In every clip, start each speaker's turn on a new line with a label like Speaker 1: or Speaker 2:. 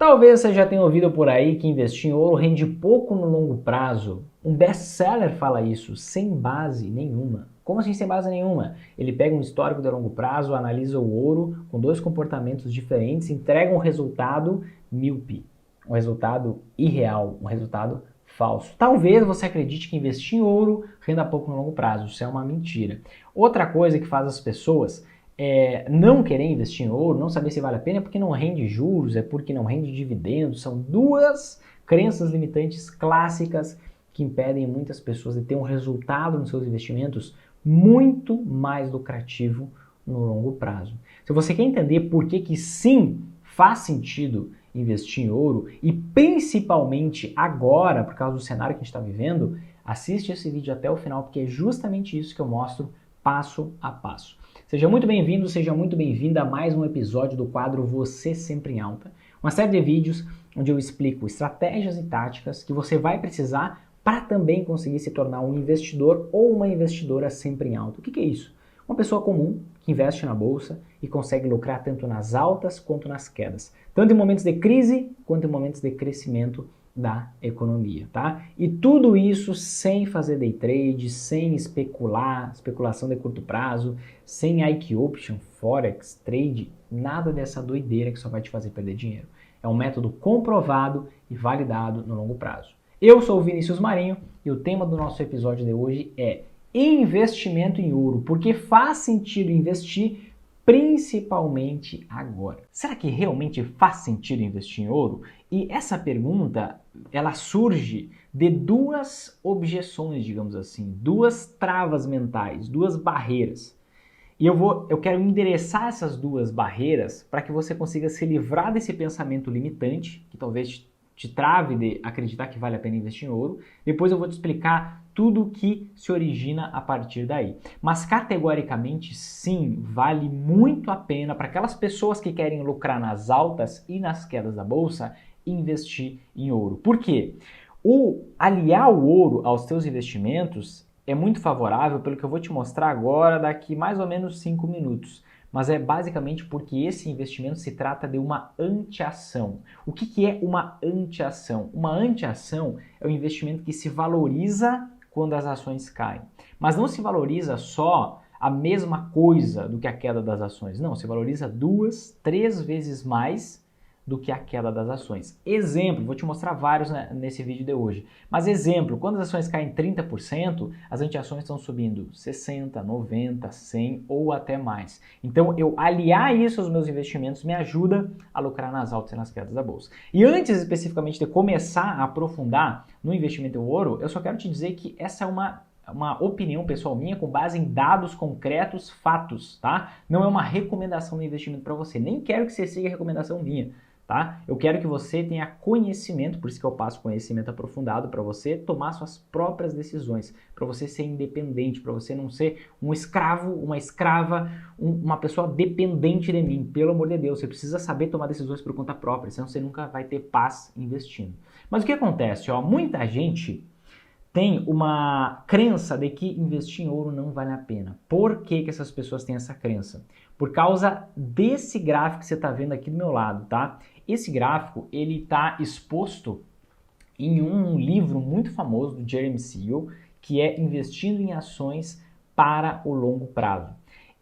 Speaker 1: Talvez você já tenha ouvido por aí que investir em ouro rende pouco no longo prazo. Um best-seller fala isso, sem base nenhuma. Como assim sem base nenhuma? Ele pega um histórico de longo prazo, analisa o ouro com dois comportamentos diferentes, entrega um resultado míope, um resultado irreal, um resultado falso. Talvez você acredite que investir em ouro renda pouco no longo prazo, isso é uma mentira. Outra coisa que faz as pessoas não querer investir em ouro, não saber se vale a pena, é porque não rende juros, é porque não rende dividendos. São duas crenças limitantes clássicas que impedem muitas pessoas de ter um resultado nos seus investimentos muito mais lucrativo no longo prazo. Se você quer entender por que sim faz sentido investir em ouro, e principalmente agora, por causa do cenário que a gente está vivendo, assiste esse vídeo até o final, porque é justamente isso que eu mostro passo a passo. Seja muito bem-vindo, seja muito bem-vinda a mais um episódio do quadro Você Sempre em Alta, uma série de vídeos onde eu explico estratégias e táticas que você vai precisar para também conseguir se tornar um investidor ou uma investidora sempre em alta. O que é isso? Uma pessoa comum que investe na bolsa e consegue lucrar tanto nas altas quanto nas quedas, tanto em momentos de crise quanto em momentos de crescimento da economia, tá? E tudo isso sem fazer day trade, sem especular, especulação de curto prazo, sem IQ option, forex, trade, nada dessa doideira que só vai te fazer perder dinheiro. É um método comprovado e validado no longo prazo. Eu sou o Vinícius Marinho e o tema do nosso episódio de hoje é investimento em ouro, porque faz sentido investir principalmente agora. Será que realmente faz sentido investir em ouro? E essa pergunta, ela surge de duas objeções, digamos assim, duas travas mentais, duas barreiras. E eu quero endereçar essas duas barreiras para que você consiga se livrar desse pensamento limitante, que talvez te trave de acreditar que vale a pena investir em ouro. Depois eu vou te explicar tudo o que se origina a partir daí. Mas categoricamente sim, vale muito a pena para aquelas pessoas que querem lucrar nas altas e nas quedas da bolsa, investir em ouro. Por quê? Aliar o ouro aos teus investimentos é muito favorável pelo que eu vou te mostrar agora daqui mais ou menos 5 minutos. Mas é basicamente porque esse investimento se trata de uma anteação. O que é uma anteação? Uma anteação é um investimento que se valoriza quando as ações caem. Mas não se valoriza só a mesma coisa do que a queda das ações. Não, se valoriza 2, 3 vezes mais do que a queda das ações. Exemplo, vou te mostrar vários nesse vídeo de hoje. Mas exemplo, quando as ações caem 30%, as anteações estão subindo 60, 90, 100 ou até mais. Então, eu aliar isso aos meus investimentos me ajuda a lucrar nas altas e nas quedas da bolsa. E antes especificamente de começar a aprofundar no investimento em ouro, eu só quero te dizer que essa é uma opinião pessoal minha com base em dados concretos, fatos, tá? Não é uma recomendação de investimento para você. Nem quero que você siga a recomendação minha. Tá? Eu quero que você tenha conhecimento, por isso que eu passo conhecimento aprofundado para você tomar suas próprias decisões, para você ser independente, para você não ser um escravo, uma escrava, uma pessoa dependente de mim. Pelo amor de Deus, você precisa saber tomar decisões por conta própria, senão você nunca vai ter paz investindo. Mas o que acontece? Muita gente tem uma crença de que investir em ouro não vale a pena. Por que essas pessoas têm essa crença? Por causa desse gráfico que você está vendo aqui do meu lado, tá? Esse gráfico, ele está exposto em um livro muito famoso do Jeremy Siegel, que é Investindo em Ações para o Longo Prazo.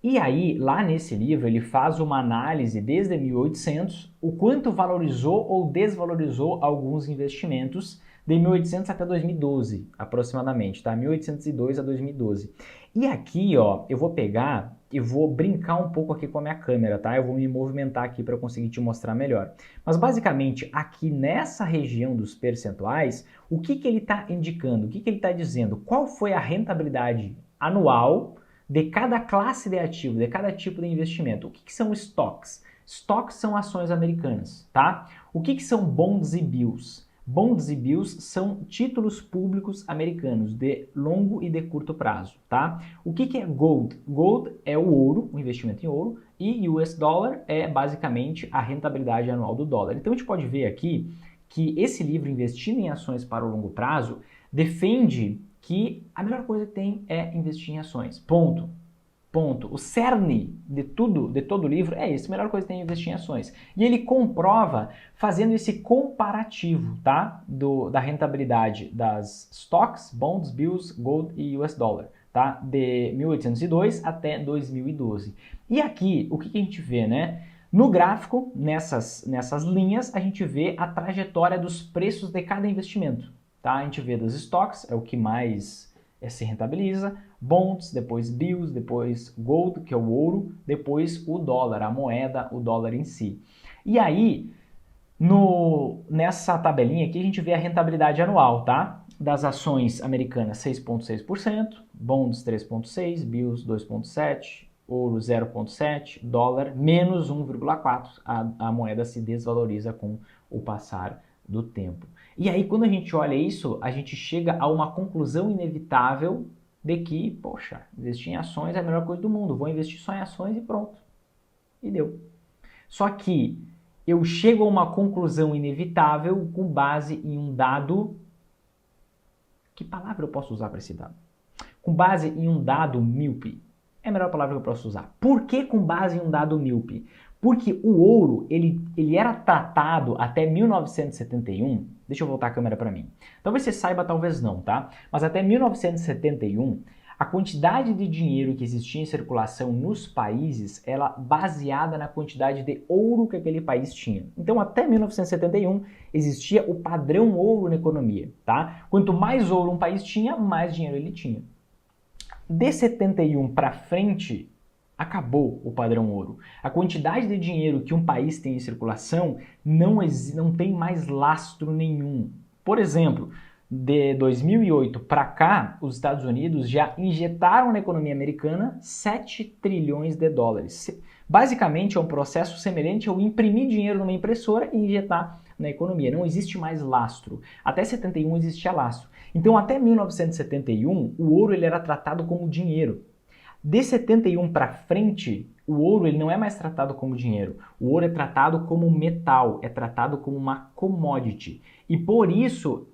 Speaker 1: E aí, lá nesse livro, ele faz uma análise desde 1800, o quanto valorizou ou desvalorizou alguns investimentos de 1800 até 2012, aproximadamente, tá? 1802 a 2012. E aqui, eu vou pegar e vou brincar um pouco aqui com a minha câmera, tá? Eu vou me movimentar aqui para eu conseguir te mostrar melhor. Mas basicamente, aqui nessa região dos percentuais, o que ele está indicando? O que ele está dizendo? Qual foi a rentabilidade anual de cada classe de ativo, de cada tipo de investimento? O que são stocks? Stocks são ações americanas, tá? O que são bonds e bills? Bonds e bills são títulos públicos americanos de longo e de curto prazo, tá? O que é gold? Gold é o ouro, o investimento em ouro, e US dollar é basicamente a rentabilidade anual do dólar. Então a gente pode ver aqui que esse livro, Investindo em Ações para o Longo Prazo, defende que a melhor coisa que tem é investir em ações, ponto. Ponto. O cerne de tudo, de todo o livro é esse. A melhor coisa que tem é investir em ações. E ele comprova fazendo esse comparativo, tá? Da rentabilidade das stocks, bonds, bills, gold e US dollar, tá? De 1802 até 2012. E aqui, o que a gente vê, né? No gráfico, nessas linhas, a gente vê a trajetória dos preços de cada investimento, tá? A gente vê das stocks, é o que mais se rentabiliza, bonds, depois bills, depois gold, que é o ouro, depois o dólar, a moeda, o dólar em si. E aí, nessa tabelinha aqui, a gente vê a rentabilidade anual, tá? Das ações americanas 6,6%, bonds 3,6%, bills 2,7%, ouro 0,7%, dólar menos 1,4%. A moeda se desvaloriza com o passar do tempo. E aí, quando a gente olha isso, a gente chega a uma conclusão inevitável de que, poxa, investir em ações é a melhor coisa do mundo, vou investir só em ações e pronto. E deu. Só que eu chego a uma conclusão inevitável com base em um dado... Que palavra eu posso usar para esse dado? Com base em um dado míope. É a melhor palavra que eu posso usar. Por que com base em um dado míope? Porque o ouro, ele era tratado até 1971... Deixa eu voltar a câmera para mim. Talvez você saiba, talvez não, tá? Mas até 1971, a quantidade de dinheiro que existia em circulação nos países era baseada na quantidade de ouro que aquele país tinha. Então, até 1971, existia o padrão ouro na economia, tá? Quanto mais ouro um país tinha, mais dinheiro ele tinha. De 71 para frente, acabou o padrão ouro. A quantidade de dinheiro que um país tem em circulação não tem mais lastro nenhum. Por exemplo, de 2008 para cá, os Estados Unidos já injetaram na economia americana 7 trilhões de dólares. Basicamente, é um processo semelhante ao imprimir dinheiro numa impressora e injetar na economia. Não existe mais lastro. Até 71 existia lastro. Então, até 1971, o ouro ele era tratado como dinheiro. De 71 para frente, o ouro ele não é mais tratado como dinheiro. O ouro é tratado como metal, é tratado como uma commodity. E por isso,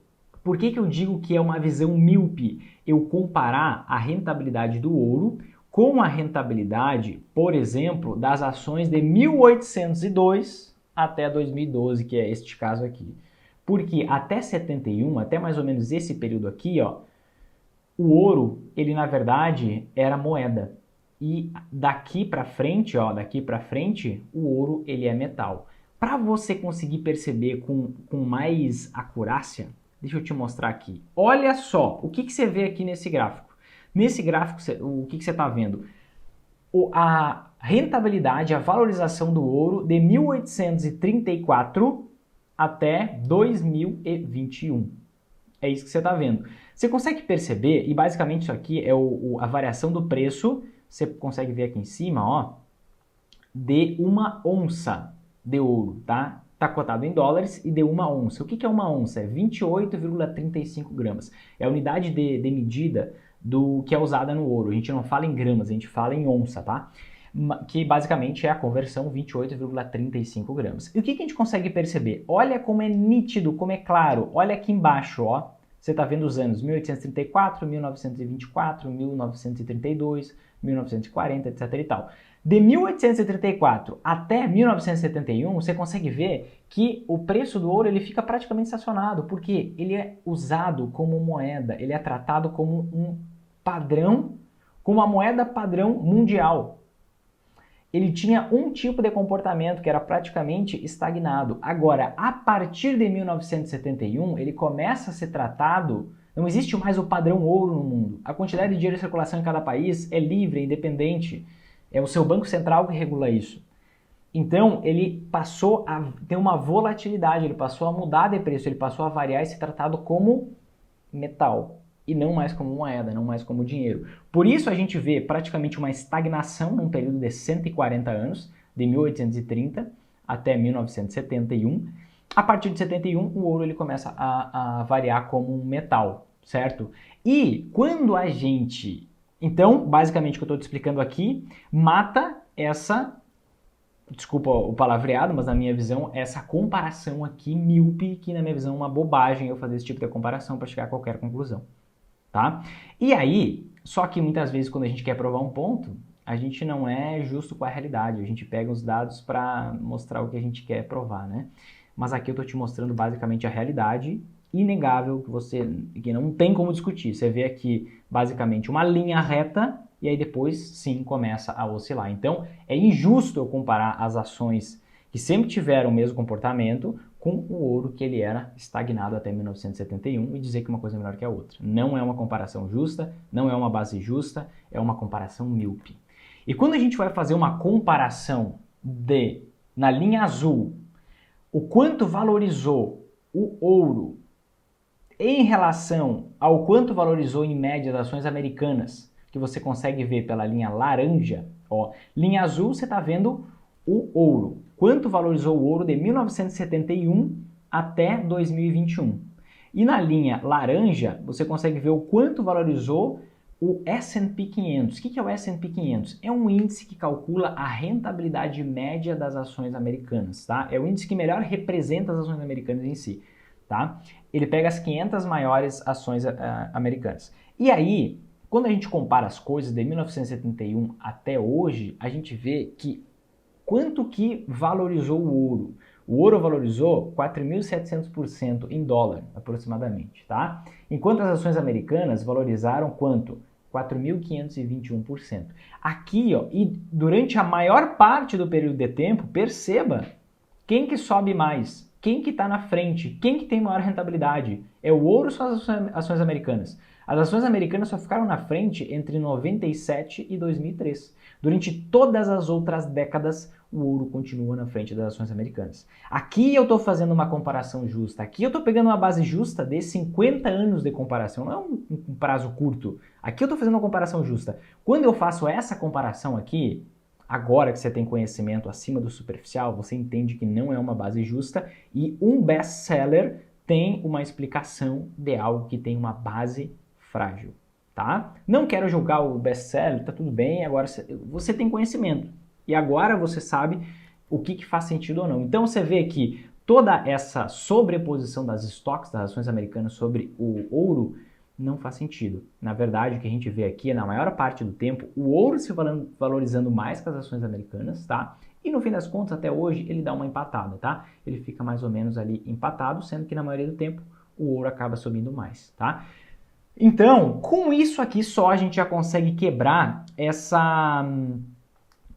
Speaker 1: por que eu digo que é uma visão míope? Eu comparar a rentabilidade do ouro com a rentabilidade, por exemplo, das ações de 1802 até 2012, que é este caso aqui. Porque até 71, até mais ou menos esse período aqui, ó, o ouro, ele na verdade era moeda. E daqui para frente, ó, o ouro ele é metal. Para você conseguir perceber com mais acurácia, deixa eu te mostrar aqui. Olha só, o que você vê aqui nesse gráfico? Nesse gráfico, o que você está vendo? A rentabilidade, a valorização do ouro de 1834 até 2021. É isso que você está vendo. Você consegue perceber, e basicamente isso aqui é a variação do preço, você consegue ver aqui em cima, ó, de uma onça de ouro, tá? Está cotado em dólares e de uma onça. O que é uma onça? É 28,35 gramas. É a unidade de medida do que é usada no ouro. A gente não fala em gramas, a gente fala em onça, tá? Que basicamente é a conversão 28,35 gramas. E o que a gente consegue perceber? Olha como é nítido, como é claro. Olha aqui embaixo, ó. Você está vendo os anos 1834, 1924, 1932, 1940, etc. e tal. De 1834 até 1971, você consegue ver que o preço do ouro ele fica praticamente estacionado, porque ele é usado como moeda, ele é tratado como um padrão, como uma moeda padrão mundial. Ele tinha um tipo de comportamento que era praticamente estagnado. Agora, a partir de 1971, ele começa a ser tratado... Não existe mais o padrão ouro no mundo. A quantidade de dinheiro em circulação em cada país é livre, é independente. É o seu Banco Central que regula isso. Então, ele passou a ter uma volatilidade, ele passou a mudar de preço, ele passou a variar e ser tratado como metal. E não mais como moeda, não mais como dinheiro. Por isso a gente vê praticamente uma estagnação num período de 140 anos, de 1830 até 1971. A partir de 71, o ouro ele começa a variar como um metal, certo? E quando a gente... Então, basicamente o que eu estou te explicando aqui, mata essa... Desculpa o palavreado, mas na minha visão, essa comparação aqui míope, que na minha visão é uma bobagem eu fazer esse tipo de comparação para chegar a qualquer conclusão. Tá? E aí, só que muitas vezes quando a gente quer provar um ponto, a gente não é justo com a realidade, a gente pega os dados para mostrar o que a gente quer provar, né? Mas aqui eu estou te mostrando basicamente a realidade inegável que não tem como discutir. Você vê aqui basicamente uma linha reta e aí depois sim começa a oscilar. Então é injusto eu comparar as ações que sempre tiveram o mesmo comportamento com o ouro que ele era estagnado até 1971 e dizer que uma coisa é melhor que a outra. Não é uma comparação justa, não é uma base justa, é uma comparação míope. E quando a gente vai fazer uma comparação na linha azul, o quanto valorizou o ouro em relação ao quanto valorizou em média as ações americanas, que você consegue ver pela linha laranja, ó, linha azul você está vendo o ouro. Quanto valorizou o ouro de 1971 até 2021. E na linha laranja, você consegue ver o quanto valorizou o S&P 500. O que é o S&P 500? É um índice que calcula a rentabilidade média das ações americanas, tá? É o índice que melhor representa as ações americanas em si, tá? Ele pega as 500 maiores ações americanas. E aí, quando a gente compara as coisas de 1971 até hoje, a gente vê que quanto que valorizou o ouro? O ouro valorizou 4.700% em dólar, aproximadamente, tá? Enquanto as ações americanas valorizaram quanto? 4.521%. Aqui, ó, e durante a maior parte do período de tempo, perceba quem que sobe mais, quem que está na frente, quem que tem maior rentabilidade. É o ouro ou são as ações americanas? As ações americanas só ficaram na frente entre 97 e 2003. Durante todas as outras décadas, o ouro continua na frente das ações americanas. Aqui eu estou fazendo uma comparação justa. Aqui eu estou pegando uma base justa de 50 anos de comparação. Não é um prazo curto. Aqui eu estou fazendo uma comparação justa. Quando eu faço essa comparação aqui, agora que você tem conhecimento acima do superficial, você entende que não é uma base justa e um best-seller tem uma explicação de algo que tem uma base frágil, tá? Não quero julgar o best-seller, tá tudo bem, agora você tem conhecimento e agora você sabe o que faz sentido ou não. Então você vê que toda essa sobreposição das estoques das ações americanas sobre o ouro não faz sentido. Na verdade, o que a gente vê aqui é, na maior parte do tempo, o ouro se valorizando mais que as ações americanas, tá? E no fim das contas, até hoje, ele dá uma empatada, tá? Ele fica mais ou menos ali empatado, sendo que na maioria do tempo o ouro acaba subindo mais, tá? Então, com isso aqui só a gente já consegue quebrar essa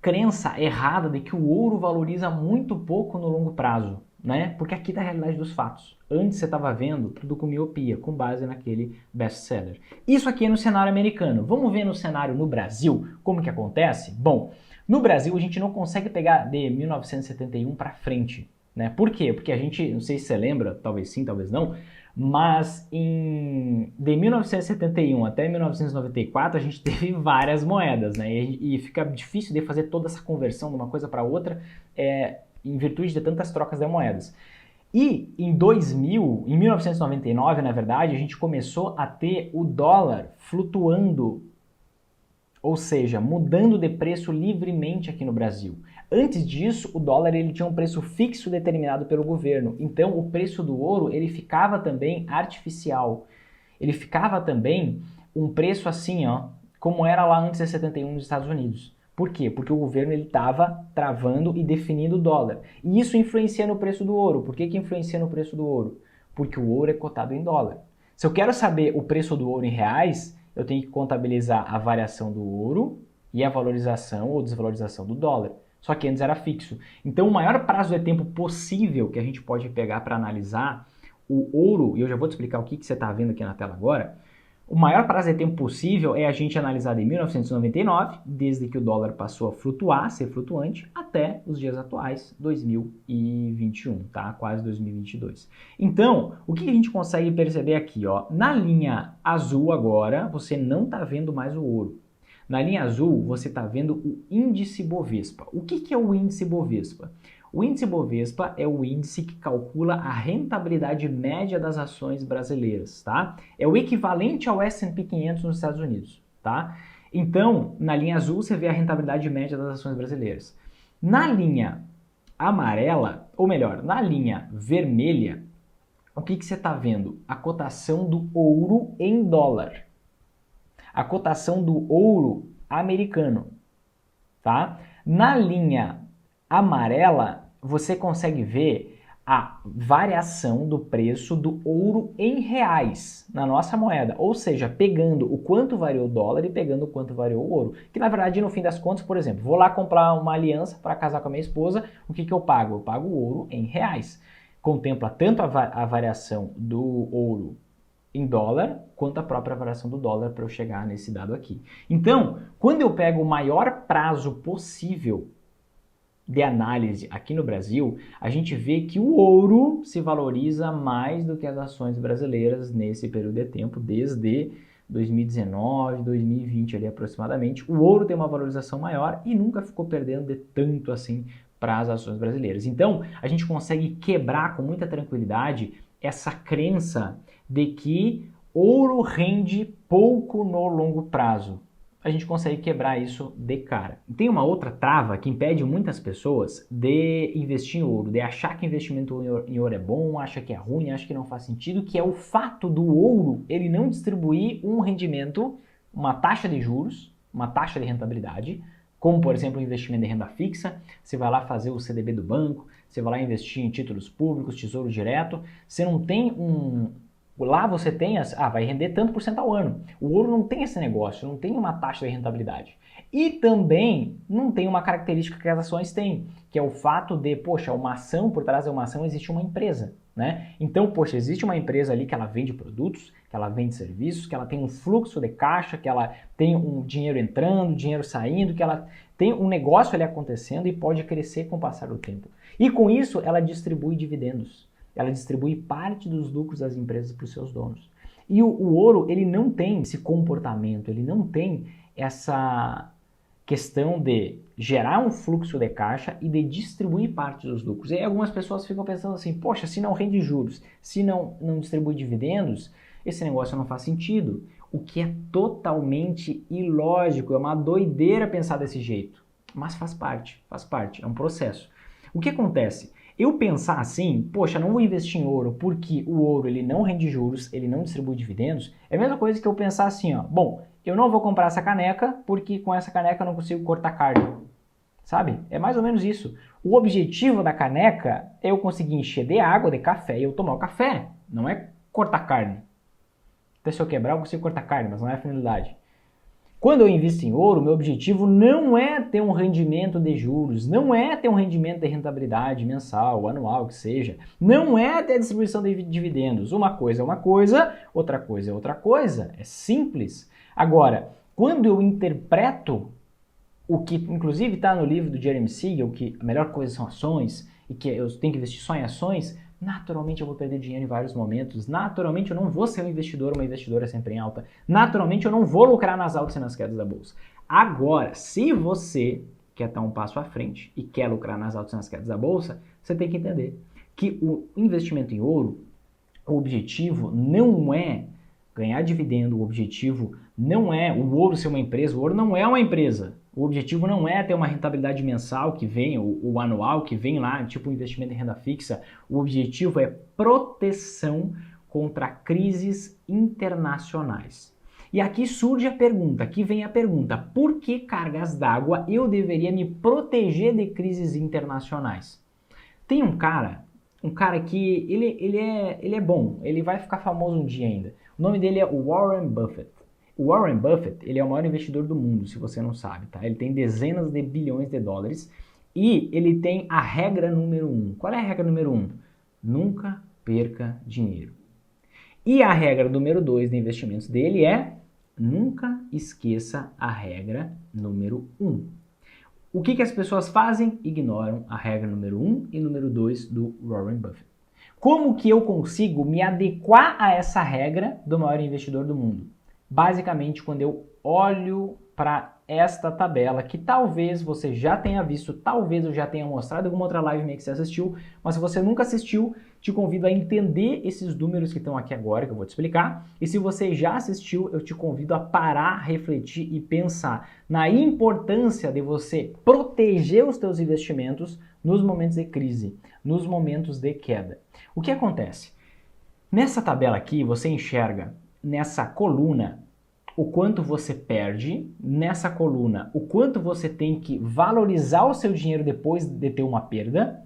Speaker 1: crença errada de que o ouro valoriza muito pouco no longo prazo, né? Porque aqui está a realidade dos fatos. Antes você estava vendo tudo com miopia, com base naquele best-seller. Isso aqui é no cenário americano. Vamos ver no cenário no Brasil como que acontece? Bom, no Brasil a gente não consegue pegar de 1971 para frente, né? Por quê? Porque a gente, não sei se você lembra, talvez sim, talvez não, mas de 1971 até 1994 a gente teve várias moedas, né? E fica difícil de fazer toda essa conversão de uma coisa para outra em virtude de tantas trocas de moedas. E em 1999, na verdade, a gente começou a ter o dólar flutuando, ou seja, mudando de preço livremente aqui no Brasil. Antes disso, o dólar ele tinha um preço fixo determinado pelo governo. Então, o preço do ouro ele ficava também artificial. Ele ficava também um preço assim, ó, como era lá antes de 71 nos Estados Unidos. Por quê? Porque o governo estava travando e definindo o dólar. E isso influencia no preço do ouro. Por que influencia no preço do ouro? Porque o ouro é cotado em dólar. Se eu quero saber o preço do ouro em reais, eu tenho que contabilizar a variação do ouro e a valorização ou desvalorização do dólar. Só que antes era fixo. Então, o maior prazo de tempo possível que a gente pode pegar para analisar o ouro, e eu já vou te explicar o que você está vendo aqui na tela agora, o maior prazo de tempo possível é a gente analisar de 1999, desde que o dólar passou a flutuar, ser flutuante, até os dias atuais, 2021, tá? Quase 2022. Então, o que a gente consegue perceber aqui, ó? Na linha azul agora, você não está vendo mais o ouro. Na linha azul, você está vendo o índice Bovespa. O que é o índice Bovespa? O índice Bovespa é o índice que calcula a rentabilidade média das ações brasileiras, tá? É o equivalente ao S&P 500 nos Estados Unidos, tá? Então, na linha azul, você vê a rentabilidade média das ações brasileiras. Na linha amarela, ou melhor, na linha vermelha, o que você está vendo? A cotação do ouro em dólar. A cotação do ouro americano. tá? Na linha amarela, você consegue ver a variação do preço do ouro em reais na nossa moeda, ou seja, pegando o quanto variou o dólar e pegando o quanto variou o ouro, que na verdade no fim das contas, por exemplo, vou lá comprar uma aliança para casar com a minha esposa, o que eu pago? Eu pago o ouro em reais. Contempla tanto a variação do ouro em dólar, quanto a própria variação do dólar para eu chegar nesse dado aqui. Então, quando eu pego o maior prazo possível de análise aqui no Brasil, a gente vê que o ouro se valoriza mais do que as ações brasileiras nesse período de tempo, desde 2019, 2020 ali aproximadamente. O ouro tem uma valorização maior e nunca ficou perdendo de tanto assim para as ações brasileiras. Então, a gente consegue quebrar com muita tranquilidade essa crença de que ouro rende pouco no longo prazo. A gente consegue quebrar isso de cara. Tem uma outra trava que impede muitas pessoas de investir em ouro, de achar que investimento em ouro é bom, acha que é ruim, acha que não faz sentido, que é o fato do ouro ele não distribuir um rendimento, uma taxa de juros, uma taxa de rentabilidade, como por exemplo o investimento em renda fixa. Você vai lá fazer o CDB do banco, você vai lá investir em títulos públicos, tesouro direto, você não tem lá você tem, vai render tanto por cento ao ano. O ouro não tem esse negócio, não tem uma taxa de rentabilidade. E também não tem uma característica que as ações têm, que é o fato de, poxa, uma ação, por trás de uma ação existe uma empresa, né? Então, poxa, existe uma empresa ali que ela vende produtos, que ela vende serviços, que ela tem um fluxo de caixa, que ela tem um dinheiro entrando, dinheiro saindo, que ela tem um negócio ali acontecendo e pode crescer com o passar do tempo. E com isso, ela distribui dividendos. Ela distribui parte dos lucros das empresas para os seus donos. E o ouro, ele não tem esse comportamento, ele não tem essa questão de gerar um fluxo de caixa e de distribuir parte dos lucros. E aí algumas pessoas ficam pensando assim, poxa, se não rende juros, se não distribui dividendos, esse negócio não faz sentido. O que é totalmente ilógico, é uma doideira pensar desse jeito. Mas faz parte, é um processo. O que acontece? Eu pensar assim, poxa, não vou investir em ouro porque o ouro ele não rende juros, ele não distribui dividendos, é a mesma coisa que eu pensar assim, ó, bom, eu não vou comprar essa caneca porque com essa caneca eu não consigo cortar carne, sabe? É mais ou menos isso. O objetivo da caneca é eu conseguir encher de água, de café e eu tomar o café, não é cortar carne. Até se eu quebrar eu consigo cortar carne, mas não é a finalidade. Quando eu invisto em ouro, meu objetivo não é ter um rendimento de juros, não é ter um rendimento de rentabilidade mensal, anual, que seja. Não é ter a distribuição de dividendos. Uma coisa é uma coisa, outra coisa é outra coisa. É simples. Agora, quando eu interpreto o que inclusive está no livro do Jeremy Siegel, que a melhor coisa são ações, e que eu tenho que investir só em ações, naturalmente eu vou perder dinheiro em vários momentos, naturalmente eu não vou ser um investidor, uma investidora sempre em alta, naturalmente eu não vou lucrar nas altas e nas quedas da bolsa. Agora, se você quer estar um passo à frente e quer lucrar nas altas e nas quedas da bolsa, você tem que entender que o investimento em ouro, o objetivo não é ganhar dividendo, o objetivo não é o ouro ser uma empresa, o ouro não é uma empresa. O objetivo não é ter uma rentabilidade mensal que vem, ou anual que vem lá, tipo um investimento em renda fixa. O objetivo é proteção contra crises internacionais. E aqui surge a pergunta, aqui vem a pergunta, por que cargas d'água eu deveria me proteger de crises internacionais? Tem um cara que ele é bom, ele vai ficar famoso um dia ainda. O nome dele é Warren Buffett. O Warren Buffett, ele é o maior investidor do mundo, se você não sabe, tá? Ele tem dezenas de bilhões de dólares e ele tem a regra número 1. Qual é a regra número 1? Nunca perca dinheiro. E a regra número 2 de investimentos dele é nunca esqueça a regra número 1. O que as pessoas fazem? Ignoram a regra número 1 e número 2 do Warren Buffett. Como que eu consigo me adequar a essa regra do maior investidor do mundo? Basicamente, quando eu olho para esta tabela, que talvez você já tenha visto, talvez eu já tenha mostrado em alguma outra live minha que você assistiu, mas se você nunca assistiu, te convido a entender esses números que estão aqui agora, que eu vou te explicar. E se você já assistiu, eu te convido a parar, refletir e pensar na importância de você proteger os teus investimentos nos momentos de crise, nos momentos de queda. O que acontece? Nessa tabela aqui, você enxerga nessa coluna o quanto você perde, nessa coluna, o quanto você tem que valorizar o seu dinheiro depois de ter uma perda,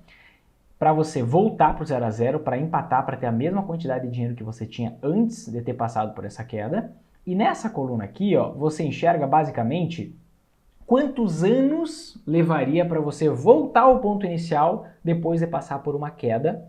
Speaker 1: para você voltar para o 0 a 0, para empatar, para ter a mesma quantidade de dinheiro que você tinha antes de ter passado por essa queda. E nessa coluna aqui, ó, você enxerga basicamente quantos anos levaria para você voltar ao ponto inicial depois de passar por uma queda,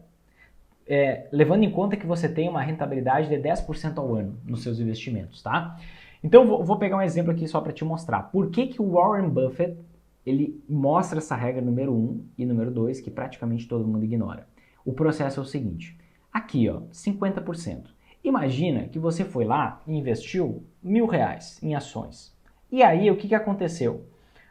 Speaker 1: levando em conta que você tem uma rentabilidade de 10% ao ano nos seus investimentos, tá? Então, vou pegar um exemplo aqui só para te mostrar. Por que que o Warren Buffett ele mostra essa regra número 1 e número 2 que praticamente todo mundo ignora? O processo é o seguinte. Aqui, ó, 50%. Imagina que você foi lá e investiu R$1.000 em ações. E aí, o que aconteceu?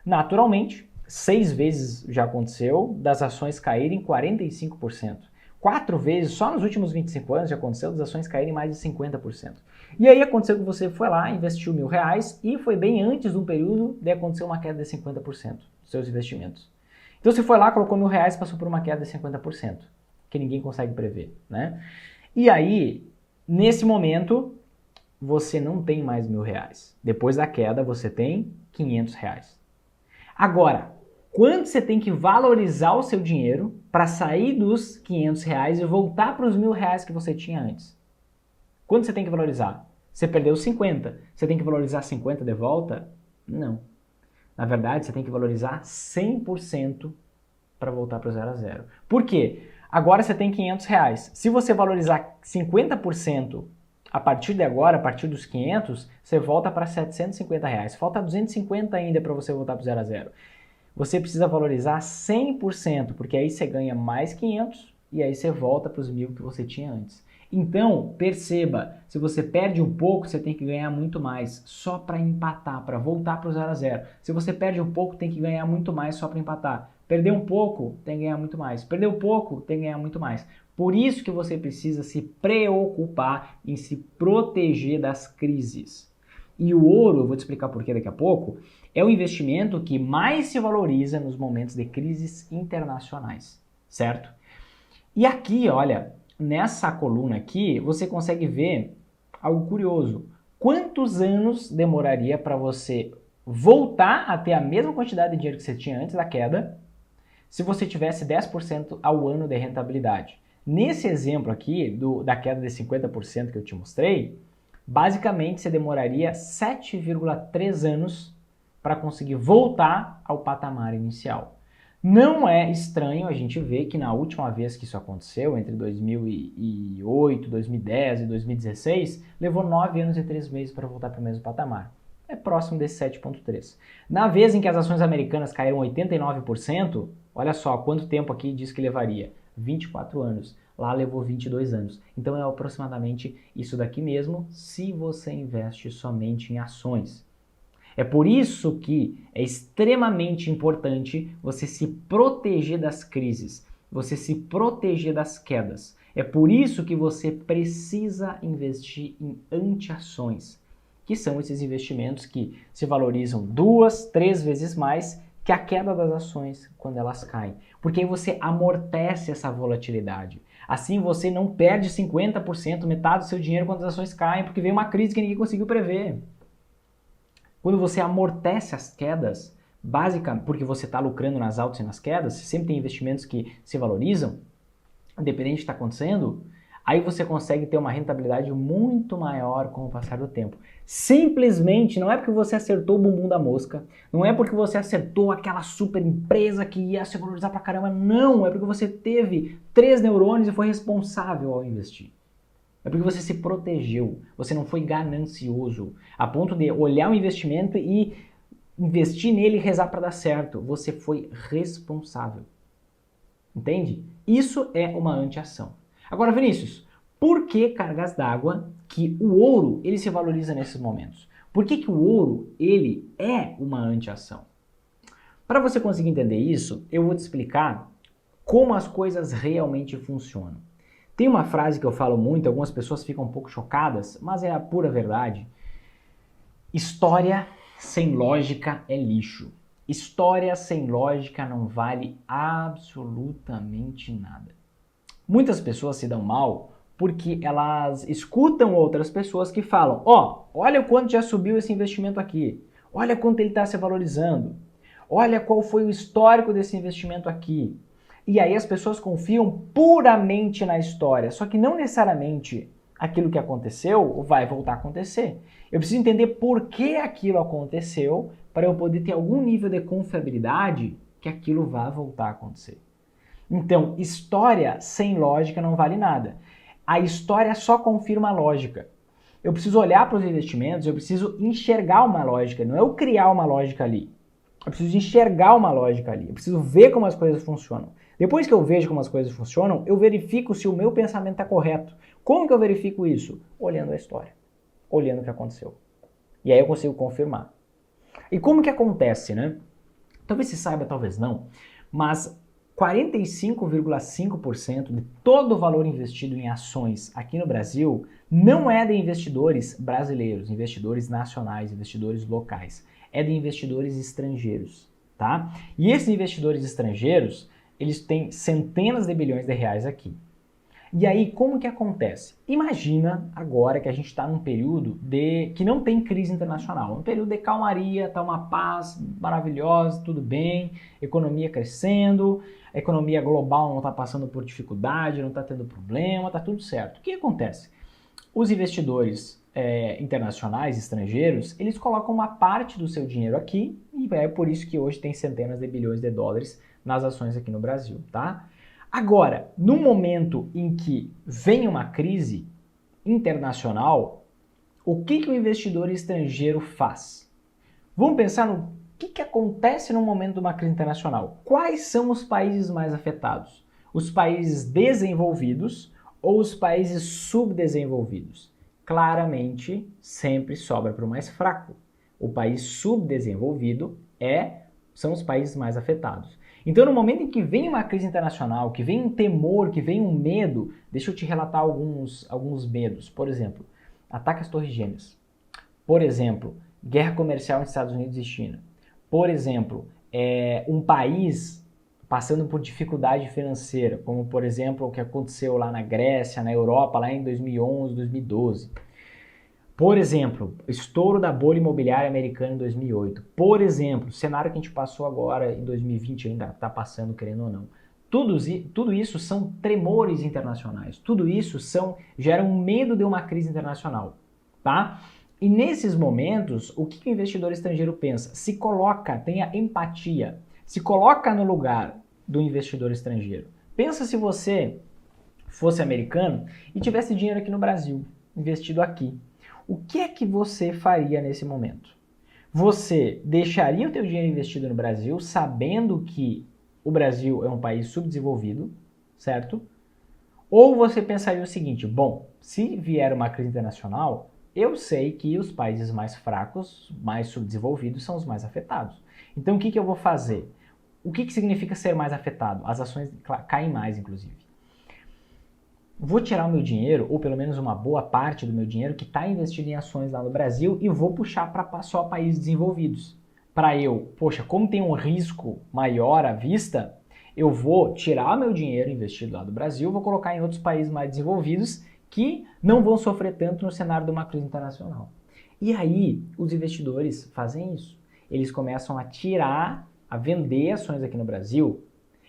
Speaker 1: Naturalmente, 6 vezes já aconteceu das ações caírem 45%. 4 vezes, só nos últimos 25 anos já aconteceu das ações caírem mais de 50%. E aí aconteceu que você foi lá, investiu R$1.000 e foi bem antes de um período de acontecer uma queda de 50% dos seus investimentos. Então você foi lá, colocou R$1.000 e passou por uma queda de 50%, que ninguém consegue prever, né? E aí, nesse momento, você não tem mais R$1.000. Depois da queda, você tem R$500. Agora, quanto você tem que valorizar o seu dinheiro para sair dos R$500 e voltar para os R$1.000 que você tinha antes? Quanto você tem que valorizar? Você perdeu 50. Você tem que valorizar 50 de volta? Não. Na verdade, você tem que valorizar 100% para voltar para o 0 a 0. Por quê? Agora você tem R$500. Se você valorizar 50% a partir de agora, a partir dos 500, você volta para R$750. Falta 250 ainda para você voltar para o 0 a 0. Você precisa valorizar 100%, porque aí você ganha mais 500 e aí você volta para os 1.000 que você tinha antes. Então, perceba, se você perde um pouco, você tem que ganhar muito mais, só para empatar, para voltar para o 0 a 0. Se você perde um pouco, tem que ganhar muito mais só para empatar. Perder um pouco, tem que ganhar muito mais. Perder um pouco, tem que ganhar muito mais. Por isso que você precisa se preocupar em se proteger das crises. E o ouro, eu vou te explicar por que daqui a pouco, é o investimento que mais se valoriza nos momentos de crises internacionais, certo? E aqui, olha, nessa coluna aqui, você consegue ver algo curioso. Quantos anos demoraria para você voltar a ter a mesma quantidade de dinheiro que você tinha antes da queda, se você tivesse 10% ao ano de rentabilidade? Nesse exemplo aqui, da queda de 50% que eu te mostrei, basicamente você demoraria 7,3 anos para conseguir voltar ao patamar inicial. Não é estranho a gente ver que na última vez que isso aconteceu, entre 2008, 2010 e 2016, levou 9 anos e 3 meses para voltar para o mesmo patamar. É próximo desse 7,3. Na vez em que as ações americanas caíram 89%, olha só quanto tempo aqui diz que levaria. 24 anos. Lá levou 22 anos. Então é aproximadamente isso daqui mesmo, se você investe somente em ações. É por isso que é extremamente importante você se proteger das crises, você se proteger das quedas. É por isso que você precisa investir em anti-ações, que são esses investimentos que se valorizam 2, 3 vezes mais que a queda das ações quando elas caem. Porque aí você amortece essa volatilidade. Assim você não perde 50%, metade do seu dinheiro quando as ações caem, porque veio uma crise que ninguém conseguiu prever. Quando você amortece as quedas, basicamente, porque você está lucrando nas altas e nas quedas, você sempre tem investimentos que se valorizam, independente do que está acontecendo, aí você consegue ter uma rentabilidade muito maior com o passar do tempo. Simplesmente, não é porque você acertou o bumbum da mosca, não é porque você acertou aquela super empresa que ia se valorizar pra caramba, não, é porque você teve 3 neurônios e foi responsável ao investir. É porque você se protegeu, você não foi ganancioso, a ponto de olhar o investimento e investir nele e rezar para dar certo. Você foi responsável. Entende? Isso é uma anti-ação. Agora, Vinícius, por que cargas d'água que o ouro ele se valoriza nesses momentos? Por que que o ouro ele é uma anti-ação? Para você conseguir entender isso, eu vou te explicar como as coisas realmente funcionam. Tem uma frase que eu falo muito, algumas pessoas ficam um pouco chocadas, mas é a pura verdade. História sem lógica é lixo. História sem lógica não vale absolutamente nada. Muitas pessoas se dão mal Porque elas escutam outras pessoas que falam, olha o quanto já subiu esse investimento aqui, olha quanto ele está se valorizando, olha qual foi o histórico desse investimento aqui. E aí as pessoas confiam puramente na história, só que não necessariamente aquilo que aconteceu vai voltar a acontecer. Eu preciso entender por que aquilo aconteceu para eu poder ter algum nível de confiabilidade que aquilo vai voltar a acontecer. Então, história sem lógica não vale nada. A história só confirma a lógica. Eu preciso olhar para os investimentos, eu preciso enxergar uma lógica, não é eu criar uma lógica ali. Eu preciso enxergar uma lógica ali, eu preciso ver como as coisas funcionam. Depois que eu vejo como as coisas funcionam, eu verifico se o meu pensamento está correto. Como que eu verifico isso? Olhando a história, olhando o que aconteceu. E aí eu consigo confirmar. E como que acontece, né? Talvez se saiba, talvez não, mas 45,5% de todo o valor investido em ações aqui no Brasil não é de investidores brasileiros, investidores nacionais, investidores locais. É de investidores estrangeiros, tá? E esses investidores estrangeiros, eles têm centenas de bilhões de reais aqui. E aí, como que acontece? Imagina agora que a gente está num período que não tem crise internacional, um período de calmaria, está uma paz maravilhosa, tudo bem, economia crescendo, a economia global não está passando por dificuldade, não está tendo problema, está tudo certo. O que acontece? Os investidores internacionais, estrangeiros, eles colocam uma parte do seu dinheiro aqui e é por isso que hoje tem centenas de bilhões de dólares nas ações aqui no Brasil, tá? Agora, no momento em que vem uma crise internacional, o que o investidor estrangeiro faz? Vamos pensar no que acontece no momento de uma crise internacional. Quais são os países mais afetados? Os países desenvolvidos ou os países subdesenvolvidos? Claramente, sempre sobra para o mais fraco. O país subdesenvolvido são os países mais afetados. Então, no momento em que vem uma crise internacional, que vem um temor, que vem um medo, deixa eu te relatar alguns medos. Por exemplo, ataque às Torres Gêmeas. Por exemplo, guerra comercial entre Estados Unidos e China. Por exemplo, um país passando por dificuldade financeira, como, por exemplo, o que aconteceu lá na Grécia, na Europa, lá em 2011, 2012. Por exemplo, estouro da bolha imobiliária americana em 2008. Por exemplo, o cenário que a gente passou agora em 2020 ainda está passando, querendo ou não. Tudo isso são tremores internacionais. Tudo isso gera um medo de uma crise internacional, tá? E nesses momentos, o que o investidor estrangeiro pensa? Se coloca, tenha empatia, se coloca no lugar do investidor estrangeiro. Pensa se você fosse americano e tivesse dinheiro aqui no Brasil, investido aqui. O que é que você faria nesse momento? Você deixaria o teu dinheiro investido no Brasil, sabendo que o Brasil é um país subdesenvolvido, certo? Ou você pensaria o seguinte, bom, se vier uma crise internacional, eu sei que os países mais fracos, mais subdesenvolvidos, são os mais afetados. Então o que eu vou fazer? O que significa ser mais afetado? As ações caem mais, inclusive. Vou tirar o meu dinheiro, ou pelo menos uma boa parte do meu dinheiro que está investido em ações lá no Brasil e vou puxar para só países desenvolvidos. Para como tem um risco maior à vista, eu vou tirar o meu dinheiro investido lá do Brasil, vou colocar em outros países mais desenvolvidos que não vão sofrer tanto no cenário de uma crise internacional. E aí, os investidores fazem isso. Eles começam a vender ações aqui no Brasil.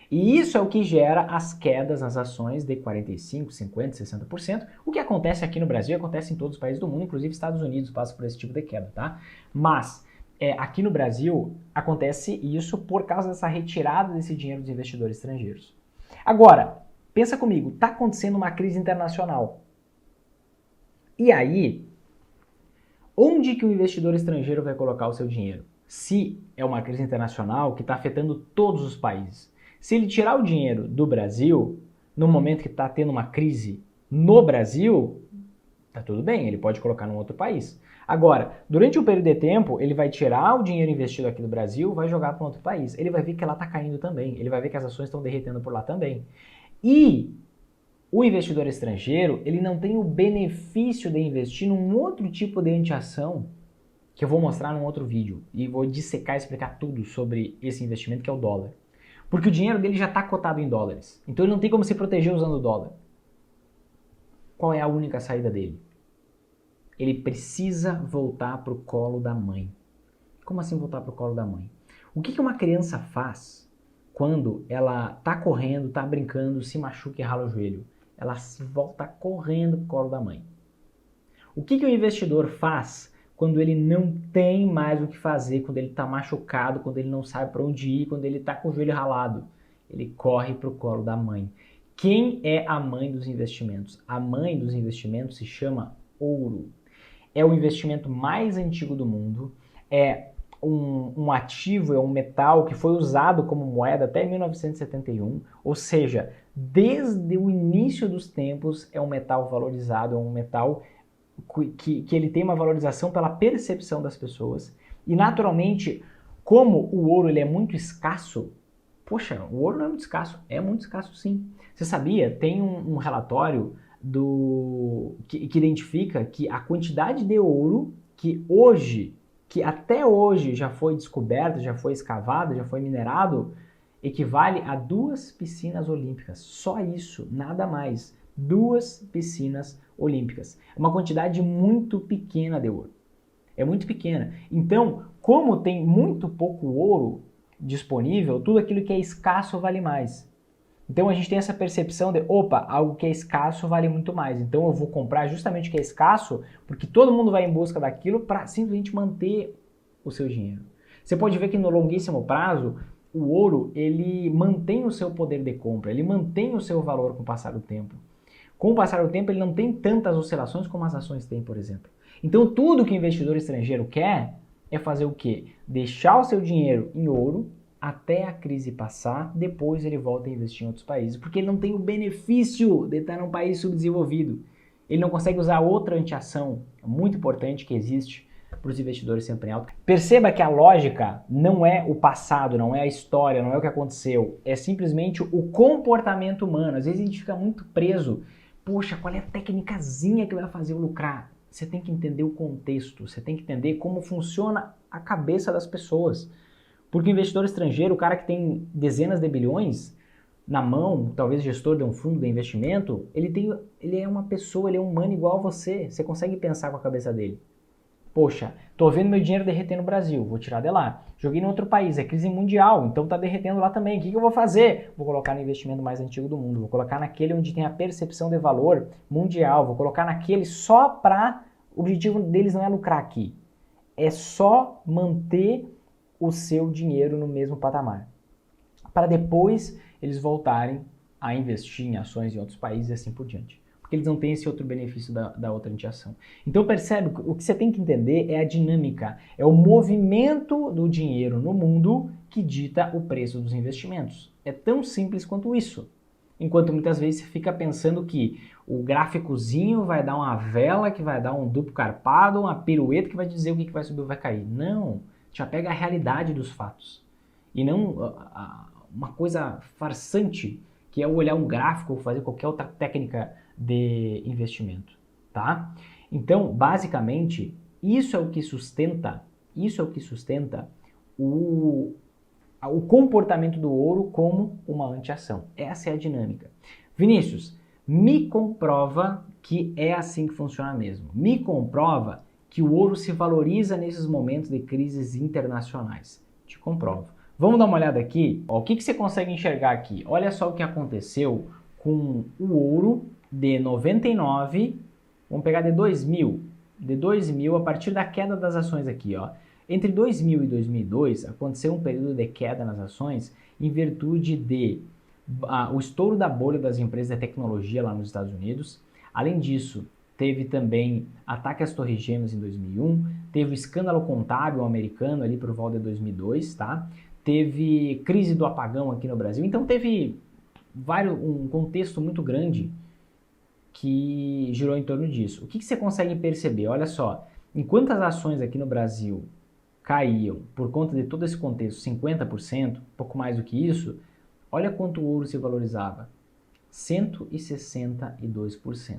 Speaker 1: E isso é o que gera as quedas nas ações de 45%, 50%, 60%. O que acontece aqui no Brasil acontece em todos os países do mundo, inclusive Estados Unidos passa por esse tipo de queda, tá? Mas aqui no Brasil acontece isso por causa dessa retirada desse dinheiro dos investidores estrangeiros. Agora, pensa comigo, está acontecendo uma crise internacional. E aí, onde que o investidor estrangeiro vai colocar o seu dinheiro? Se é uma crise internacional que está afetando todos os países. Se ele tirar o dinheiro do Brasil, no momento que está tendo uma crise no Brasil, tá tudo bem, ele pode colocar num outro país. Agora, durante um período de tempo, ele vai tirar o dinheiro investido aqui do Brasil, vai jogar para um outro país. Ele vai ver que lá está caindo também, ele vai ver que as ações estão derretendo por lá também. E o investidor estrangeiro, ele não tem o benefício de investir num outro tipo de antiação, que eu vou mostrar num outro vídeo, e vou dissecar e explicar tudo sobre esse investimento, que é o dólar. Porque o dinheiro dele já está cotado em dólares. Então ele não tem como se proteger usando o dólar. qual é a única saída dele? Ele precisa voltar para o colo da mãe. Como assim voltar para o colo da mãe? O que uma criança faz quando ela está correndo, está brincando, se machuca e rala o joelho? Ela volta correndo para o colo da mãe. O que o investidor faz quando ele não tem mais o que fazer, quando ele está machucado, quando ele não sabe para onde ir, quando ele está com o joelho ralado? Ele corre para o colo da mãe. Quem é a mãe dos investimentos? A mãe dos investimentos se chama ouro. É o investimento mais antigo do mundo, é um ativo, é um metal que foi usado como moeda até 1971, ou seja, desde o início dos tempos é um metal valorizado, é um metal que ele tem uma valorização pela percepção das pessoas. E naturalmente, como o ouro ele é muito escasso, poxa, o ouro não é muito escasso. É muito escasso sim. Você sabia? Tem um relatório que identifica que a quantidade de ouro que até hoje já foi descoberto, já foi escavado, já foi minerado, equivale a 2 piscinas olímpicas. Só isso, nada mais. 2 piscinas olímpicas. É uma quantidade muito pequena de ouro. É muito pequena. Então, como tem muito pouco ouro disponível, tudo aquilo que é escasso vale mais. Então a gente tem essa percepção de, opa, algo que é escasso vale muito mais. Então eu vou comprar justamente o que é escasso, porque todo mundo vai em busca daquilo para simplesmente manter o seu dinheiro. Você pode ver que no longuíssimo prazo, o ouro, ele mantém o seu poder de compra, ele mantém o seu valor com o passar do tempo. Com o passar do tempo, ele não tem tantas oscilações como as ações têm, por exemplo. Então tudo que o investidor estrangeiro quer é fazer o quê? Deixar o seu dinheiro em ouro, até a crise passar, depois ele volta a investir em outros países, porque ele não tem o benefício de estar num país subdesenvolvido. Ele não consegue usar outra anteação, muito importante que existe para os investidores sempre em alta. Perceba que a lógica não é o passado, não é a história, não é o que aconteceu, é simplesmente o comportamento humano. Às vezes a gente fica muito preso, poxa, qual é a técnicazinha que vai fazer eu lucrar? Você tem que entender o contexto, você tem que entender como funciona a cabeça das pessoas. Porque o investidor estrangeiro, o cara que tem dezenas de bilhões na mão, talvez gestor de um fundo de investimento, ele é uma pessoa, ele é um humano igual a você. Você consegue pensar com a cabeça dele. Poxa, tô vendo meu dinheiro derreter no Brasil, vou tirar de lá. Joguei em outro país, é crise mundial, então tá derretendo lá também. O que eu vou fazer? Vou colocar no investimento mais antigo do mundo, vou colocar naquele onde tem a percepção de valor mundial, vou colocar naquele só para... O objetivo deles não é lucrar aqui, é só manter o seu dinheiro no mesmo patamar, para depois eles voltarem a investir em ações em outros países e assim por diante, porque eles não têm esse outro benefício da outra anteação. Então percebe, o que você tem que entender é a dinâmica, é o movimento do dinheiro no mundo que dita o preço dos investimentos. É tão simples quanto isso. Enquanto muitas vezes você fica pensando que o gráficozinho vai dar uma vela, que vai dar um duplo carpado, uma pirueta que vai dizer o que vai subir ou vai cair. Não, já pega a realidade dos fatos. E não uma coisa farsante, que é olhar um gráfico ou fazer qualquer outra técnica de investimento, tá? Então, basicamente, isso é o que sustenta o comportamento do ouro como uma anteação. Essa é a dinâmica. Vinícius, me comprova que é assim que funciona mesmo. Me comprova que o ouro se valoriza nesses momentos de crises internacionais. Te comprovo. Vamos dar uma olhada aqui? Ó, o que você consegue enxergar aqui? Olha só o que aconteceu com o ouro de 99, vamos pegar de 2000. De 2000, a partir da queda das ações aqui, ó. Entre 2000 e 2002, aconteceu um período de queda nas ações em virtude de o estouro da bolha das empresas de tecnologia lá nos Estados Unidos. Além disso, teve também ataque às Torres Gêmeas em 2001, teve o escândalo contábil americano ali por volta de 2002, tá? Teve crise do apagão aqui no Brasil. Então teve um contexto muito grande que girou em torno disso. O que você consegue perceber? Olha só, enquanto as ações aqui no Brasil caíam por conta de todo esse contexto 50%, pouco mais do que isso, olha quanto o ouro se valorizava, 162%.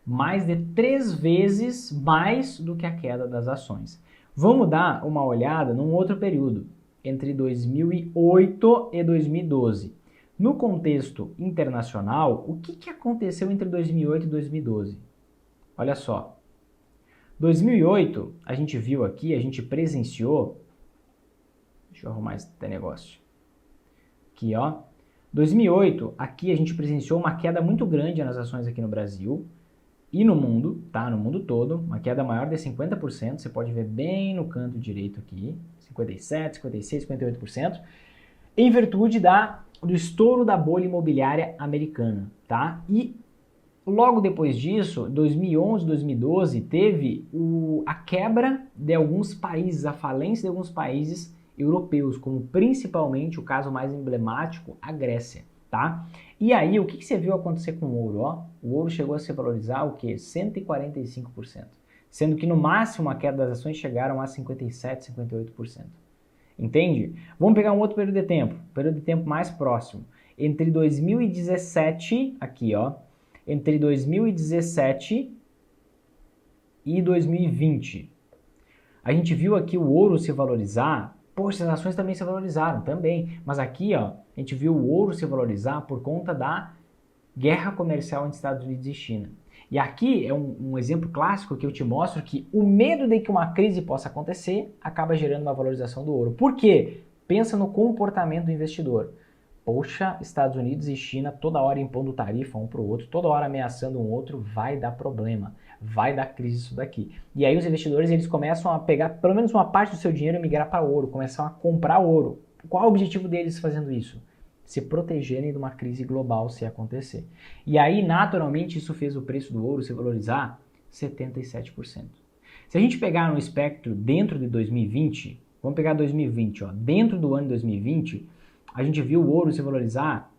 Speaker 1: Mais de 3 vezes mais do que a queda das ações. Vamos dar uma olhada num outro período, entre 2008 e 2012. No contexto internacional, o que aconteceu entre 2008 e 2012? Olha só. 2008, a gente viu aqui, a gente presenciou. Deixa eu arrumar esse negócio. Aqui, ó. 2008, aqui a gente presenciou uma queda muito grande nas ações aqui no Brasil e no mundo, tá? No mundo todo, uma queda maior de 50%, você pode ver bem no canto direito aqui, 57, 56, 58%, em virtude do estouro da bolha imobiliária americana, tá? E logo depois disso, 2011, 2012, teve a quebra de alguns países, a falência de alguns países europeus, como principalmente o caso mais emblemático, a Grécia, tá? E aí, o que você viu acontecer com o ouro? Ó? O ouro chegou a se valorizar o quê? 145%, sendo que no máximo a queda das ações chegaram a 57, 58%. Entende? Vamos pegar um outro período de tempo mais próximo. Entre 2017, aqui ó, entre 2017 e 2020, a gente viu aqui o ouro se valorizar. Poxa, as ações também se valorizaram, também. Mas aqui, ó, a gente viu o ouro se valorizar por conta da guerra comercial entre Estados Unidos e China. E aqui é um exemplo clássico que eu te mostro que o medo de que uma crise possa acontecer acaba gerando uma valorização do ouro. Por quê? Pensa no comportamento do investidor. Poxa, Estados Unidos e China toda hora impondo tarifa um para o outro, toda hora ameaçando um outro, vai dar problema, vai dar crise isso daqui. E aí os investidores eles começam a pegar pelo menos uma parte do seu dinheiro e migrar para ouro, começam a comprar ouro. Qual é o objetivo deles fazendo isso? Se protegerem de uma crise global se acontecer. E aí, naturalmente, isso fez o preço do ouro se valorizar 77%. Se a gente pegar no espectro dentro de 2020, vamos pegar 2020, ó, dentro do ano 2020, a gente viu o ouro se valorizar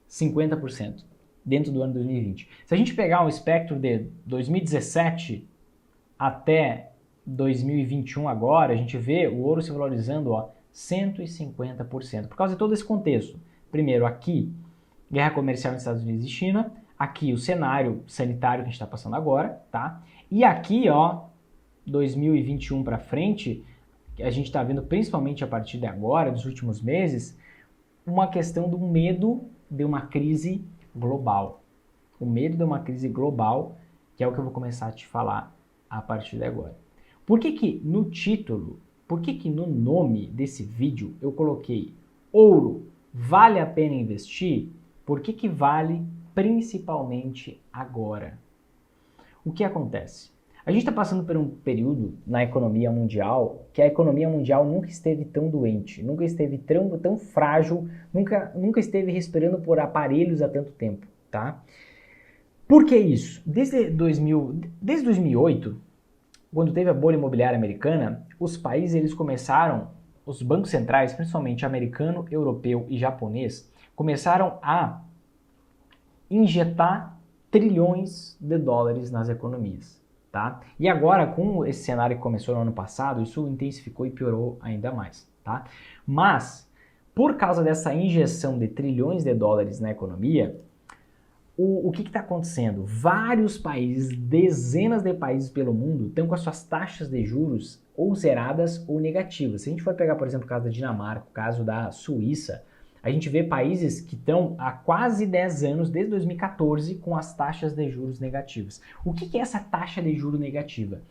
Speaker 1: 50% dentro do ano 2020. Se a gente pegar um espectro de 2017 até 2021 agora, a gente vê o ouro se valorizando, ó, 150%. Por causa de todo esse contexto. Primeiro, aqui, guerra comercial entre Estados Unidos e China. Aqui, o cenário sanitário que a gente está passando agora, tá? E aqui, ó, 2021 para frente, a gente está vendo principalmente a partir de agora, dos últimos meses, uma questão do medo de uma crise global. O medo de uma crise global, que é o que eu vou começar a te falar a partir de agora. Por que que no título, por que que no nome desse vídeo eu coloquei ouro, vale a pena investir? Por que que vale principalmente agora? O que acontece? A gente está passando por um período na economia mundial que a economia mundial nunca esteve tão doente, nunca esteve tão frágil, nunca esteve respirando por aparelhos há tanto tempo, tá? Por que isso? Desde 2008, quando teve a bolha imobiliária americana, os países eles começaram, os bancos centrais, principalmente americano, europeu e japonês, começaram a injetar trilhões de dólares nas economias. Tá? E agora, com esse cenário que começou no ano passado, isso intensificou e piorou ainda mais. Tá? Mas, por causa dessa injeção de trilhões de dólares na economia, o que está acontecendo? Vários países, dezenas de países pelo mundo, estão com as suas taxas de juros ou zeradas ou negativas. Se a gente for pegar, por exemplo, o caso da Dinamarca, o caso da Suíça, a gente vê países que estão há quase 10 anos, desde 2014, com as taxas de juros negativas. O que é essa taxa de juros negativa?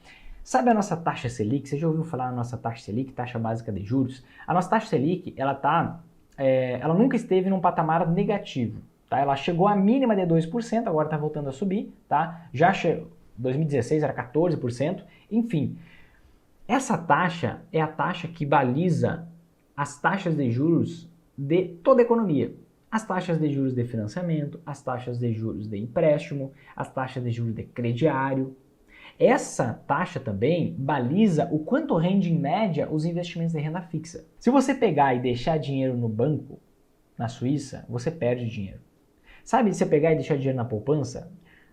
Speaker 1: Sabe a nossa taxa Selic? Você já ouviu falar na nossa taxa Selic, taxa básica de juros? A nossa taxa Selic, ela nunca esteve num patamar negativo. Tá? Ela chegou à mínima de 2%, agora está voltando a subir. Tá? Já chegou, 2016 era 14%. Enfim, essa taxa é a taxa que baliza as taxas de juros de toda a economia. As taxas de juros de financiamento, as taxas de juros de empréstimo, as taxas de juros de crediário. Essa taxa também baliza o quanto rende em média os investimentos de renda fixa. Se você pegar e deixar dinheiro no banco, na Suíça, você perde dinheiro. Sabe você pegar e deixar dinheiro na poupança?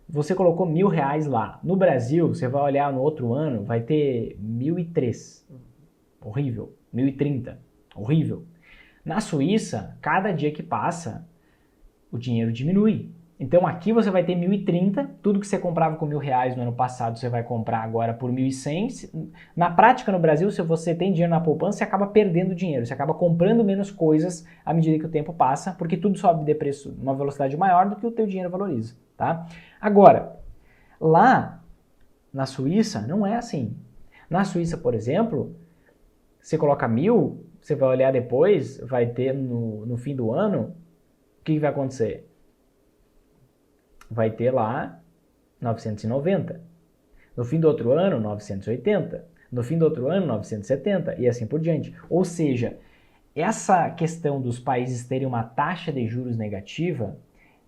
Speaker 1: Você colocou R$1.000 lá. No Brasil, você vai olhar no outro ano, vai ter 1.003. Horrível. 1.030. Horrível. Na Suíça, cada dia que passa, o dinheiro diminui. Então aqui você vai ter 1.030, tudo que você comprava com R$1.000 no ano passado, você vai comprar agora por 1.100. Na prática, no Brasil, se você tem dinheiro na poupança, você acaba perdendo dinheiro, você acaba comprando menos coisas à medida que o tempo passa, porque tudo sobe de preço numa velocidade maior do que o teu dinheiro valoriza, tá? Agora, lá na Suíça, não é assim. Na Suíça, por exemplo, você coloca 1.000, você vai olhar depois, vai ter no fim do ano, o que vai acontecer? Vai ter lá 990. No fim do outro ano, 980. No fim do outro ano, 970 e assim por diante. Ou seja, essa questão dos países terem uma taxa de juros negativa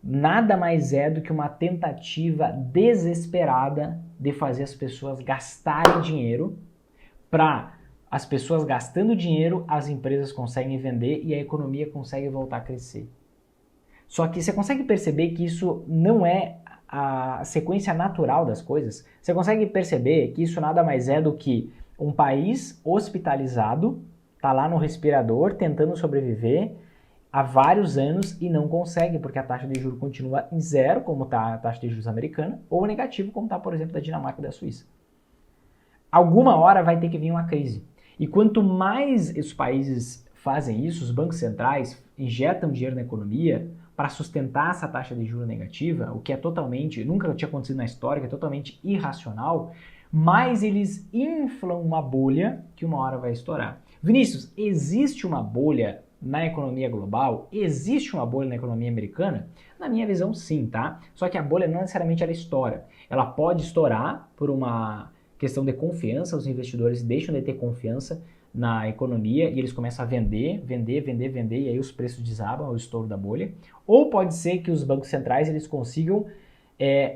Speaker 1: nada mais é do que uma tentativa desesperada de fazer as pessoas gastarem dinheiro. Para as pessoas gastando dinheiro, as empresas conseguem vender e a economia consegue voltar a crescer. Só que você consegue perceber que isso não é a sequência natural das coisas? Você consegue perceber que isso nada mais é do que um país hospitalizado, tá lá no respirador tentando sobreviver há vários anos e não consegue, porque a taxa de juros continua em zero, como está a taxa de juros americana, ou negativo, como está, por exemplo, da Dinamarca e da Suíça. Alguma hora vai ter que vir uma crise. E quanto mais os países fazem isso, os bancos centrais injetam dinheiro na economia para sustentar essa taxa de juros negativa, o que é totalmente, nunca tinha acontecido na história, que é totalmente irracional, mais eles inflam uma bolha que uma hora vai estourar. Vinícius, existe uma bolha na economia global? Existe uma bolha na economia americana? Na minha visão, sim, tá? Só que a bolha não necessariamente ela estoura. Ela pode estourar por uma questão de confiança, os investidores deixam de ter confiança na economia e eles começam a vender, e aí os preços desabam, é o estouro da bolha. Ou pode ser que os bancos centrais eles consigam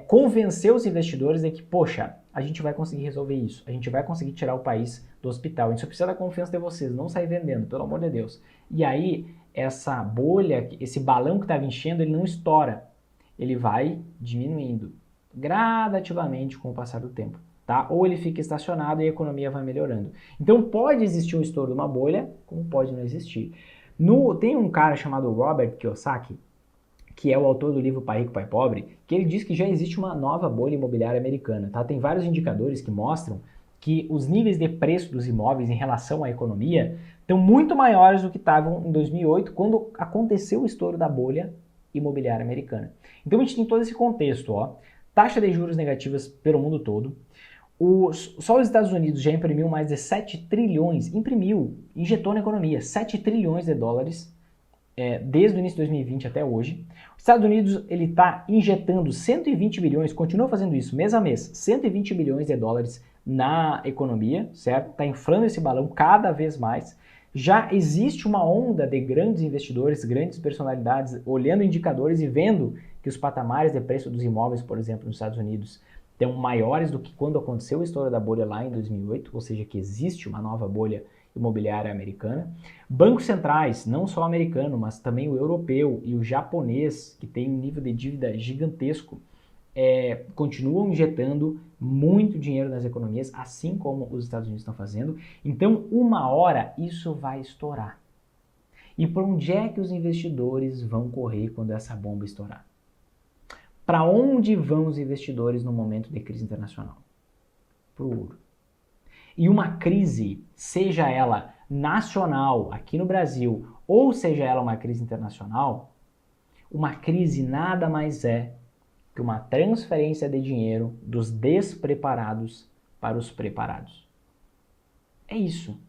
Speaker 1: convencer os investidores de que, poxa, a gente vai conseguir resolver isso, a gente vai conseguir tirar o país do hospital, a gente só precisa da confiança de vocês, não sair vendendo, pelo amor de Deus. E aí, essa bolha, esse balão que estava enchendo, ele não estoura, ele vai diminuindo gradativamente com o passar do tempo. Tá? Ou ele fica estacionado e a economia vai melhorando. Então pode existir um estouro de uma bolha, como pode não existir. Tem um cara chamado Robert Kiyosaki, que é o autor do livro Pai Rico, Pai Pobre, que ele diz que já existe uma nova bolha imobiliária americana. Tá? Tem vários indicadores que mostram que os níveis de preço dos imóveis em relação à economia estão muito maiores do que estavam em 2008, quando aconteceu o estouro da bolha imobiliária americana. Então a gente tem todo esse contexto, ó, taxa de juros negativas pelo mundo todo. Só os Estados Unidos já imprimiu mais de 7 trilhões, injetou na economia 7 trilhões de dólares desde o início de 2020 até hoje. Os Estados Unidos ele está injetando 120 bilhões, continua fazendo isso mês a mês, 120 bilhões de dólares na economia, certo? Está inflando esse balão cada vez mais. Já existe uma onda de grandes investidores, grandes personalidades, olhando indicadores e vendo que os patamares de preço dos imóveis, por exemplo, nos Estados Unidos, estão maiores do que quando aconteceu a história da bolha lá em 2008, ou seja, que existe uma nova bolha imobiliária americana. Bancos centrais, não só o americano, mas também o europeu e o japonês, que tem um nível de dívida gigantesco, continuam injetando muito dinheiro nas economias, assim como os Estados Unidos estão fazendo. Então, uma hora isso vai estourar. E para onde é que os investidores vão correr quando essa bomba estourar? Para onde vão os investidores no momento de crise internacional? Para o ouro. E uma crise, seja ela nacional, aqui no Brasil, ou seja ela uma crise internacional, uma crise nada mais é que uma transferência de dinheiro dos despreparados para os preparados. É isso.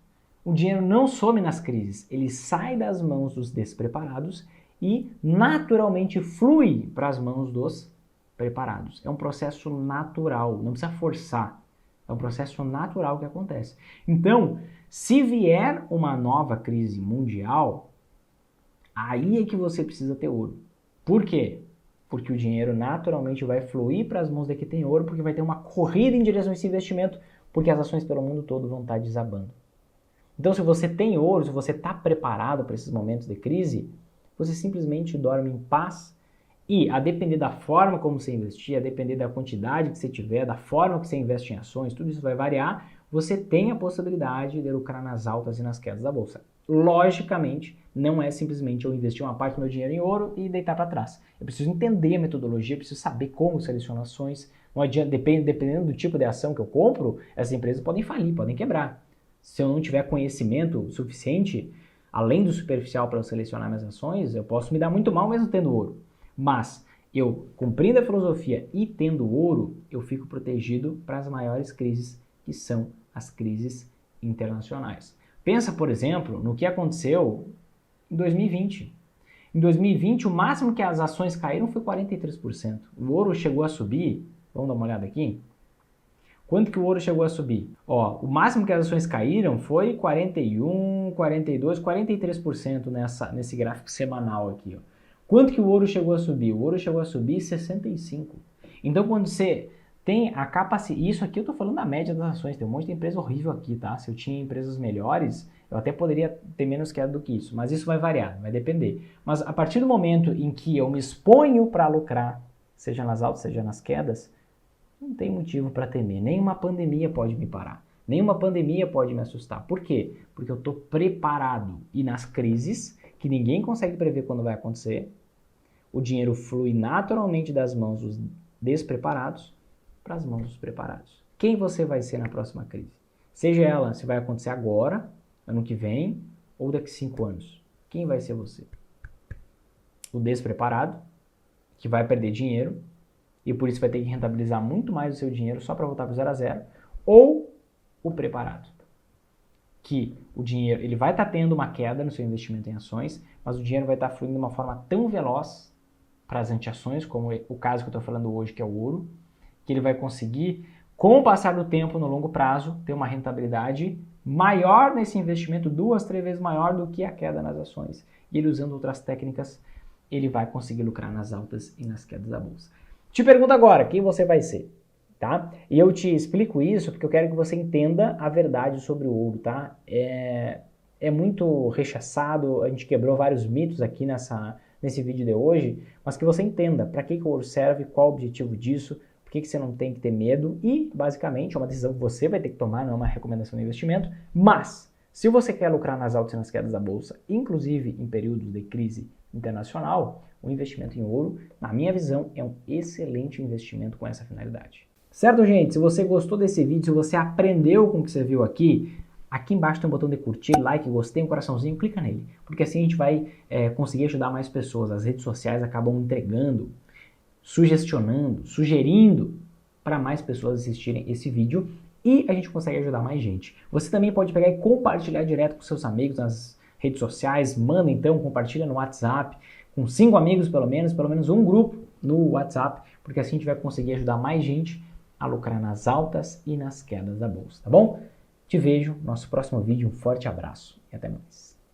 Speaker 1: O dinheiro não some nas crises, ele sai das mãos dos despreparados e naturalmente flui para as mãos dos preparados. É um processo natural, não precisa forçar. É um processo natural que acontece. Então, se vier uma nova crise mundial, aí é que você precisa ter ouro. Por quê? Porque o dinheiro naturalmente vai fluir para as mãos de quem tem ouro, porque vai ter uma corrida em direção a esse investimento, porque as ações pelo mundo todo vão estar desabando. Então, se você tem ouro, se você está preparado para esses momentos de crise, você simplesmente dorme em paz e, a depender da forma como você investir, a depender da quantidade que você tiver, da forma que você investe em ações, tudo isso vai variar, você tem a possibilidade de lucrar nas altas e nas quedas da bolsa. logicamente, não é simplesmente eu investir uma parte do meu dinheiro em ouro e deitar para trás. Eu preciso entender a metodologia, eu preciso saber como selecionar ações. Não adianta, dependendo do tipo de ação que eu compro, essas empresas podem falir, podem quebrar. Se eu não tiver conhecimento suficiente, além do superficial para eu selecionar minhas ações, eu posso me dar muito mal mesmo tendo ouro. Mas eu, cumprindo a filosofia e tendo ouro, eu fico protegido para as maiores crises, que são as crises internacionais. Pensa, por exemplo, no que aconteceu em 2020. Em 2020, o máximo que as ações caíram foi 43%. O ouro chegou a subir, vamos dar uma olhada aqui? Quanto que o ouro chegou a subir? Ó, o máximo que as ações caíram foi 41, 42, 43% nesse gráfico semanal aqui. Ó. Quanto que o ouro chegou a subir? O ouro chegou a subir 65%. Então, quando você tem a capacidade... Isso aqui eu estou falando da média das ações. Tem um monte de empresa horrível aqui, tá? Se eu tinha empresas melhores, eu até poderia ter menos queda do que isso. Mas isso vai variar, vai depender. Mas a partir do momento em que eu me exponho para lucrar, seja nas altas, seja nas quedas, não tem motivo para temer. Nenhuma pandemia pode me parar. Nenhuma pandemia pode me assustar. Por quê? Porque eu estou preparado. E nas crises, que ninguém consegue prever quando vai acontecer, o dinheiro flui naturalmente das mãos dos despreparados para as mãos dos preparados. Quem você vai ser na próxima crise? Seja ela se vai acontecer agora, ano que vem, ou daqui a 5 anos. Quem vai ser você? O despreparado, que vai perder dinheiro, e por isso vai ter que rentabilizar muito mais o seu dinheiro só para voltar para o 0 a 0, ou o preparado, que o dinheiro ele vai estar tendo uma queda no seu investimento em ações, mas o dinheiro vai estar fluindo de uma forma tão veloz para as anti-ações, como o caso que eu estou falando hoje, que é o ouro, que ele vai conseguir, com o passar do tempo, no longo prazo, ter uma rentabilidade maior nesse investimento, 2, 3 vezes maior do que a queda nas ações. E ele, usando outras técnicas, ele vai conseguir lucrar nas altas e nas quedas da bolsa. Te pergunto agora, quem você vai ser, tá? E eu te explico isso porque eu quero que você entenda a verdade sobre o ouro, tá? É muito rechaçado, a gente quebrou vários mitos aqui nesse vídeo de hoje, mas que você entenda para que o ouro serve, qual o objetivo disso, por que você não tem que ter medo e, basicamente, é uma decisão que você vai ter que tomar, não é uma recomendação de investimento, mas se você quer lucrar nas altas e nas quedas da bolsa, inclusive em períodos de crise internacional, o investimento em ouro, na minha visão, é um excelente investimento com essa finalidade. Certo, gente? Se você gostou desse vídeo, se você aprendeu com o que você viu aqui embaixo tem um botão de curtir, like, gostei, um coraçãozinho, clica nele, porque assim a gente vai conseguir ajudar mais pessoas. As redes sociais acabam entregando, sugestionando, sugerindo para mais pessoas assistirem esse vídeo e a gente consegue ajudar mais gente. Você também pode pegar e compartilhar direto com seus amigos nas redes sociais, manda então, compartilha no WhatsApp, com 5 amigos pelo menos um grupo no WhatsApp, porque assim a gente vai conseguir ajudar mais gente a lucrar nas altas e nas quedas da bolsa, tá bom? Te vejo no nosso próximo vídeo, um forte abraço e até mais.